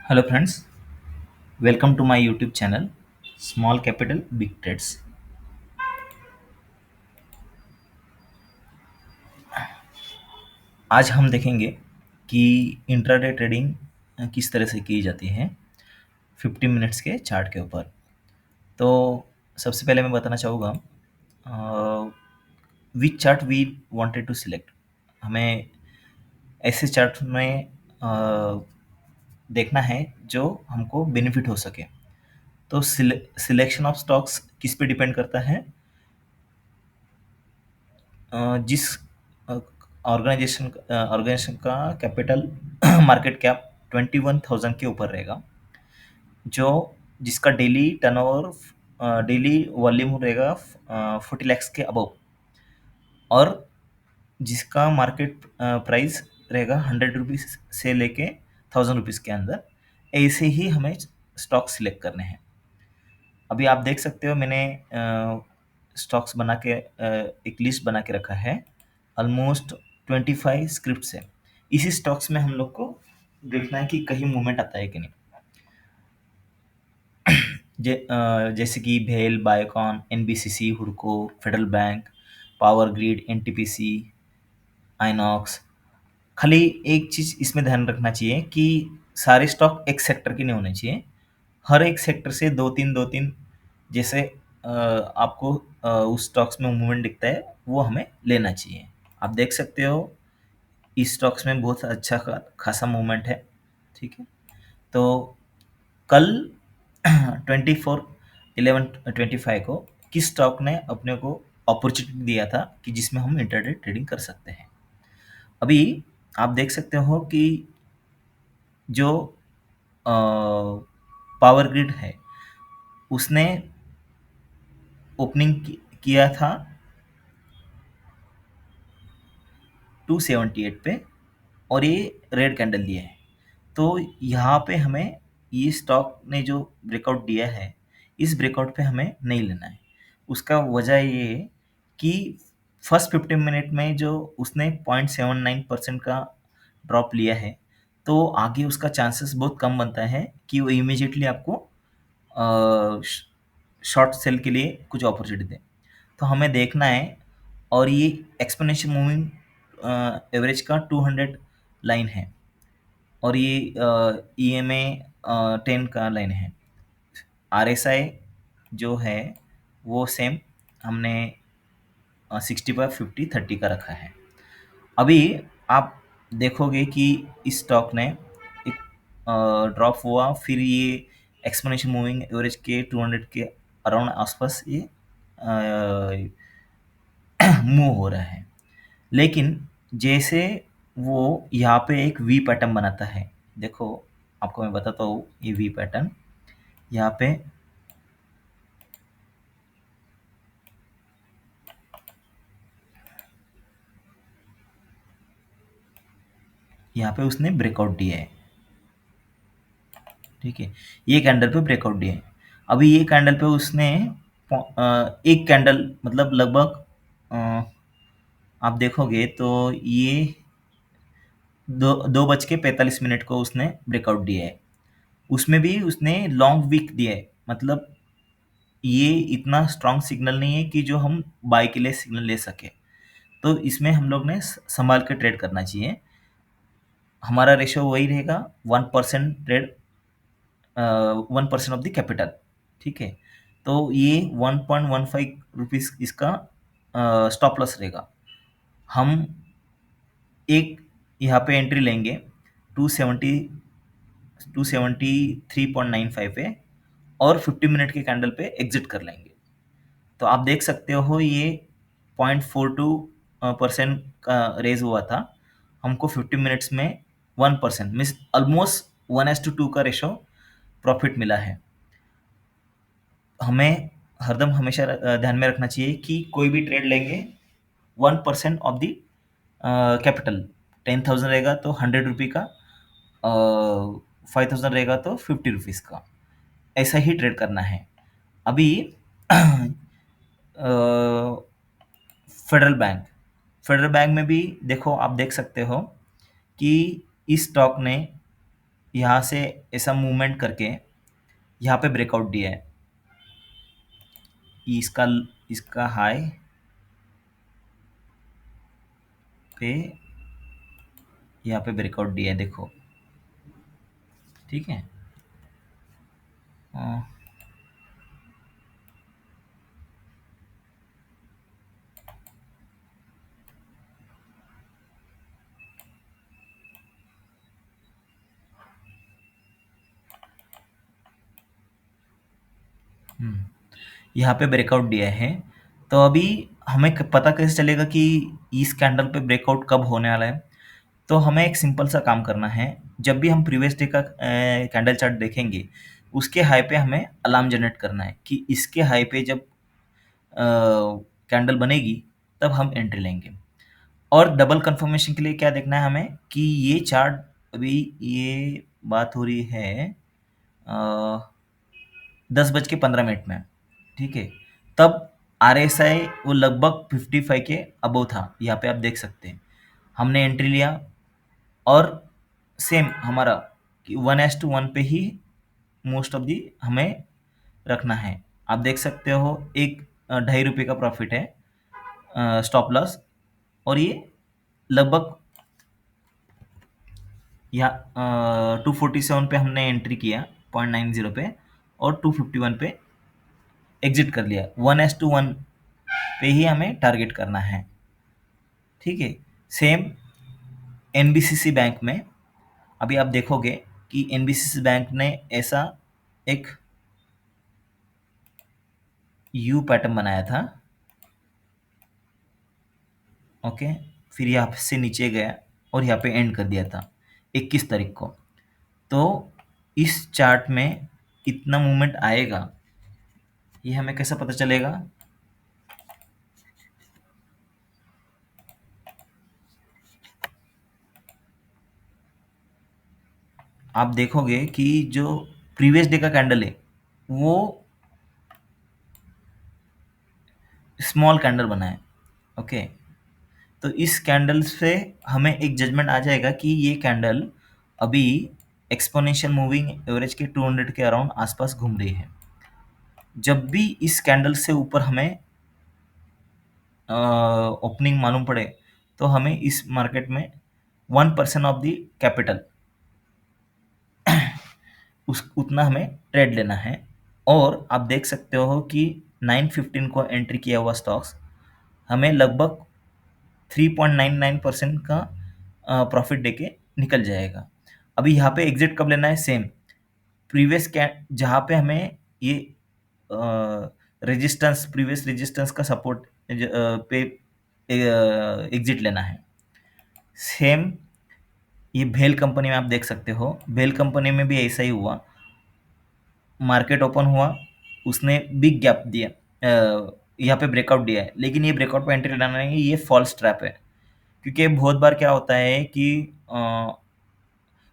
Hello friends, welcome to my YouTube channel Small Capital Big Trades। आज हम देखेंगे कि इंट्राडे ट्रेडिंग किस तरह से की जाती है 50 मिनट्स के चार्ट के ऊपर। तो सबसे पहले मैं बताना चाहूँगा which chart we wanted to select. हमें ऐसे चार्ट में देखना है जो हमको बेनिफिट हो सके। तो सिलेक्शन ऑफ स्टॉक्स किस पे डिपेंड करता है? जिस ऑर्गेनाइजेशन का कैपिटल मार्केट कैप 21,000 के ऊपर रहेगा, जो जिसका डेली टर्नओवर डेली वॉल्यूम रहेगा 40 लैक्स के अबव, और जिसका मार्केट प्राइस रहेगा 100 रुपीज़ से लेके 1000 रुपीज़ के अंदर। ऐसे ही हमें स्टॉक सिलेक्ट करने हैं। अभी आप देख सकते हो मैंने स्टॉक्स बना के एक लिस्ट बना के रखा है। ऑलमोस्ट 25 स्क्रिप्ट्स है। इसी स्टॉक्स में हम लोग को देखना है कि कहीं मूवमेंट आता है कि नहीं। जैसे कि भेल, बायोकॉन, एनबीसीसी, हुडको, federal bank, power grid, NTPC, INOX. खाली एक चीज़ इसमें ध्यान रखना चाहिए कि सारे स्टॉक एक सेक्टर के नहीं होने चाहिए। हर एक सेक्टर से दो तीन जैसे आपको उस स्टॉक्स में मूवमेंट दिखता है वो हमें लेना चाहिए। आप देख सकते हो इस स्टॉक्स में बहुत अच्छा खासा मूवमेंट है। ठीक है, तो कल 24/11/25 को किस स्टॉक ने अपने को अपॉर्चुनिटी दिया था कि जिसमें हम इंटरडे ट्रेडिंग कर सकते हैं। अभी आप देख सकते हो कि जो पावर ग्रिड है उसने ओपनिंग किया था 278 पे, और ये रेड कैंडल दिया है। तो यहाँ पे हमें ये स्टॉक ने जो ब्रेकआउट दिया है, इस ब्रेकआउट पे हमें नहीं लेना है। उसका वजह ये है कि फर्स्ट 15 मिनट में जो उसने 0.79% का ड्रॉप लिया है, तो आगे उसका चांसेस बहुत कम बनता है कि वो इमीडिएटली आपको शॉर्ट सेल के लिए कुछ अपॉर्चुनिटी दे। तो हमें देखना है, और ये एक्सपोनेंशियल मूविंग एवरेज का 200 लाइन है, और ये ई एम ए 10 का लाइन है। आर एस आई जो है वो सेम हमने 60/50/30 का रखा है। अभी आप देखोगे कि इस स्टॉक ने एक ड्रॉप हुआ, फिर ये एक्सपोनेंशियल मूविंग एवरेज के 200 के अराउंड आसपास ये मूव हो रहा है। लेकिन जैसे वो यहाँ पे एक वी पैटर्न बनाता है, देखो आपको मैं बताता हूँ ये वी पैटर्न। यहाँ पे उसने ब्रेकआउट दिया है। ठीक है, ये कैंडल पे ब्रेकआउट दिया है। अभी ये कैंडल पे उसने एक कैंडल मतलब लगभग आप देखोगे तो ये 2:45 को उसने ब्रेकआउट दिया है। उसमें भी उसने लॉन्ग वीक दिया है, मतलब ये इतना स्ट्रॉन्ग सिग्नल नहीं है कि जो हम बाय के लिए सिग्नल ले सके। तो इसमें हम लोग ने संभाल के ट्रेड करना चाहिए। हमारा रेशियो वही रहेगा 1% ट्रेड, 1% ऑफ द कैपिटल। ठीक है, तो ये 1.15 रुपीज़ इसका स्टॉप लॉस रहेगा। हम एक यहाँ पे एंट्री लेंगे 273.95 पे, और 50 मिनट के कैंडल पे एग्जिट कर लेंगे। तो आप देख सकते हो ये 0.42% का रेज हुआ था। हमको 50 मिनट्स में 1% मीन्स ऑलमोस्ट 1:2 का रेशो प्रॉफिट मिला है। हमें हरदम हमेशा ध्यान में रखना चाहिए कि कोई भी ट्रेड लेंगे 1% ऑफ द कैपिटल। 10,000 रहेगा तो 100 रुपये का, 5,000 रहेगा तो 50 रुपीज़ का, ऐसा ही ट्रेड करना है। अभी फेडरल बैंक, में भी देखो, आप देख सकते हो कि इस स्टॉक ने यहाँ से ऐसा मूवमेंट करके यहाँ पे ब्रेकआउट दिया है। इसका इसका हाई पे यहाँ पे ब्रेकआउट दिया है, देखो। ठीक है। अ, यहाँ पे ब्रेकआउट दिया है। तो अभी हमें पता कैसे चलेगा कि इस कैंडल पे ब्रेकआउट कब होने वाला है? तो हमें एक सिंपल सा काम करना है। जब भी हम प्रीवियस डे का कैंडल चार्ट देखेंगे, उसके हाई पे हमें अलार्म जनरेट करना है कि इसके हाई पे जब कैंडल बनेगी तब हम एंट्री लेंगे। और डबल कंफर्मेशन के लिए क्या देखना है हमें कि ये चार्ट, अभी ये बात हो रही है 10:15 में, ठीक है। तब RSI वो लगभग 55 के अबव था, यहाँ पे आप देख सकते हैं। हमने एंट्री लिया और सेम हमारा 1:1 पे ही मोस्ट ऑफ दी हमें रखना है। आप देख सकते हो एक ₹2.5 का प्रॉफिट है स्टॉप लॉस। और ये लगभग यहाँ 247 पे हमने एंट्री किया 0.90 पे, और 251 पे एग्जिट कर लिया। 1:1 पे ही हमें टारगेट करना है, ठीक है। सेम एनबीसीसी बैंक में अभी आप देखोगे कि एनबीसीसी बैंक ने ऐसा एक यू पैटर्न बनाया था, ओके। फिर यहाँ से नीचे गया और यहाँ पे एंड कर दिया था 21 तारीख को। तो इस चार्ट में इतना मूवमेंट आएगा, ये हमें कैसे पता चलेगा? आप देखोगे कि जो प्रीवियस डे का कैंडल है वो स्मॉल कैंडल बना है, ओके। तो इस कैंडल से हमें एक जजमेंट आ जाएगा कि ये कैंडल अभी एक्सपोनेंशियल मूविंग एवरेज के 200 के अराउंड आसपास घूम रही है। जब भी इस कैंडल से ऊपर हमें ओपनिंग मालूम पड़े, तो हमें इस मार्केट में 1% ऑफ द कैपिटल उस उतना हमें ट्रेड लेना है। और आप देख सकते हो कि 9:15 को एंट्री किया हुआ स्टॉक्स हमें लगभग 3.99% का प्रॉफिट देके निकल जाएगा। अभी यहाँ पे एग्जिट कब लेना है? सेम प्रीवियस कै जहाँ पे हमें ये रेजिस्टेंस, प्रीवियस रेजिस्टेंस का सपोर्ट पे एग्जिट लेना है। सेम ये भेल कंपनी में आप देख सकते हो, भेल कंपनी में भी ऐसा ही हुआ। मार्केट ओपन हुआ, उसने बिग गैप दिया, यहाँ पे ब्रेकआउट दिया है, लेकिन ये ब्रेकआउट पे एंट्री लेना नहीं है, ये फॉल्स ट्रैप है। क्योंकि बहुत बार क्या होता है कि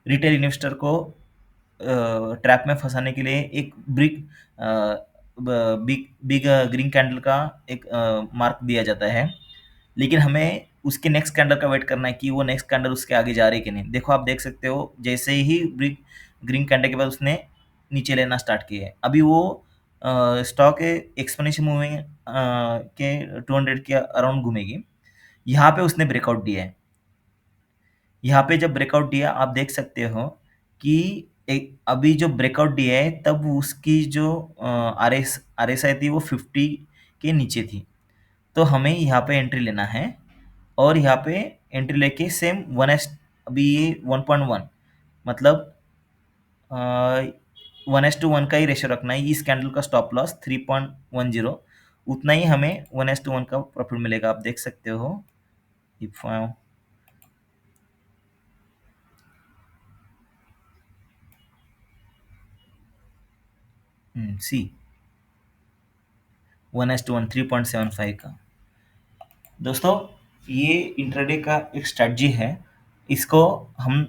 रिटेल इन्वेस्टर को ट्रैप में फंसाने के लिए एक बिग बिग ग्रीन कैंडल का एक मार्क दिया जाता है, लेकिन हमें उसके नेक्स्ट कैंडल का वेट करना है कि वो नेक्स्ट कैंडल उसके आगे जा रही है कि नहीं। देखो आप देख सकते हो, जैसे ही बिग ग्रीन कैंडल के बाद उसने नीचे लेना स्टार्ट किया है। अभी वो स्टॉक एक्सपोनेंशियल मूविंग के 200 के अराउंड घूमेगी। यहाँ पे उसने ब्रेकआउट दिया है। यहाँ पे जब ब्रेकआउट दिया, आप देख सकते हो कि एक अभी जो ब्रेकआउट दिया है तब उसकी जो RSI थी वो 50 के नीचे थी। तो हमें यहाँ पे एंट्री लेना है और यहाँ पे एंट्री लेके सेम 1s, अभी ये 1.1 मतलब 1:1 का ही रेशियो रखना है। इस कैंडल का स्टॉप लॉस 3.10, उतना ही हमें 1:1 का प्रॉफिट मिलेगा। आप देख सकते हो इफ सी 1:1 3.75 का। दोस्तों, ये इंट्राडे का एक स्ट्रैटेजी है। इसको हम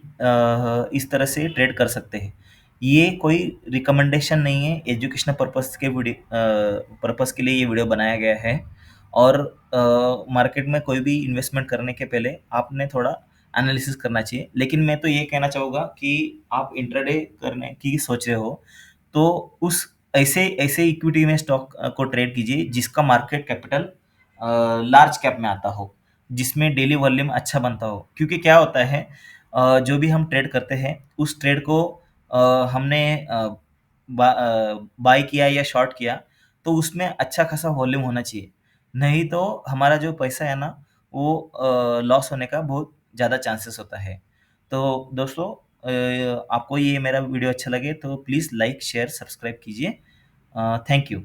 इस तरह से ट्रेड कर सकते हैं। ये कोई रिकमेंडेशन नहीं है, एजुकेशनल पर्पस के लिए ये वीडियो बनाया गया है। और मार्केट में कोई भी इन्वेस्टमेंट करने के पहले आपने थोड़ा एनालिसिस करना चाहिए। लेकिन मैं तो ये कहना चाहूँगा कि आप इंट्राडे करने की सोच रहे हो, तो उस ऐसे ऐसे इक्विटी में स्टॉक को ट्रेड कीजिए जिसका मार्केट कैपिटल लार्ज कैप में आता हो, जिसमें डेली वॉल्यूम अच्छा बनता हो। क्योंकि क्या होता है, जो भी हम ट्रेड करते हैं, उस ट्रेड को हमने बाय किया या शॉर्ट किया, तो उसमें अच्छा खासा वॉल्यूम होना चाहिए। नहीं तो हमारा जो पैसा है ना, वो लॉस होने का बहुत ज़्यादा चांसेस होता है। तो दोस्तों, आपको ये मेरा वीडियो अच्छा लगे तो प्लीज़ लाइक, शेयर, सब्सक्राइब कीजिए। Thank you.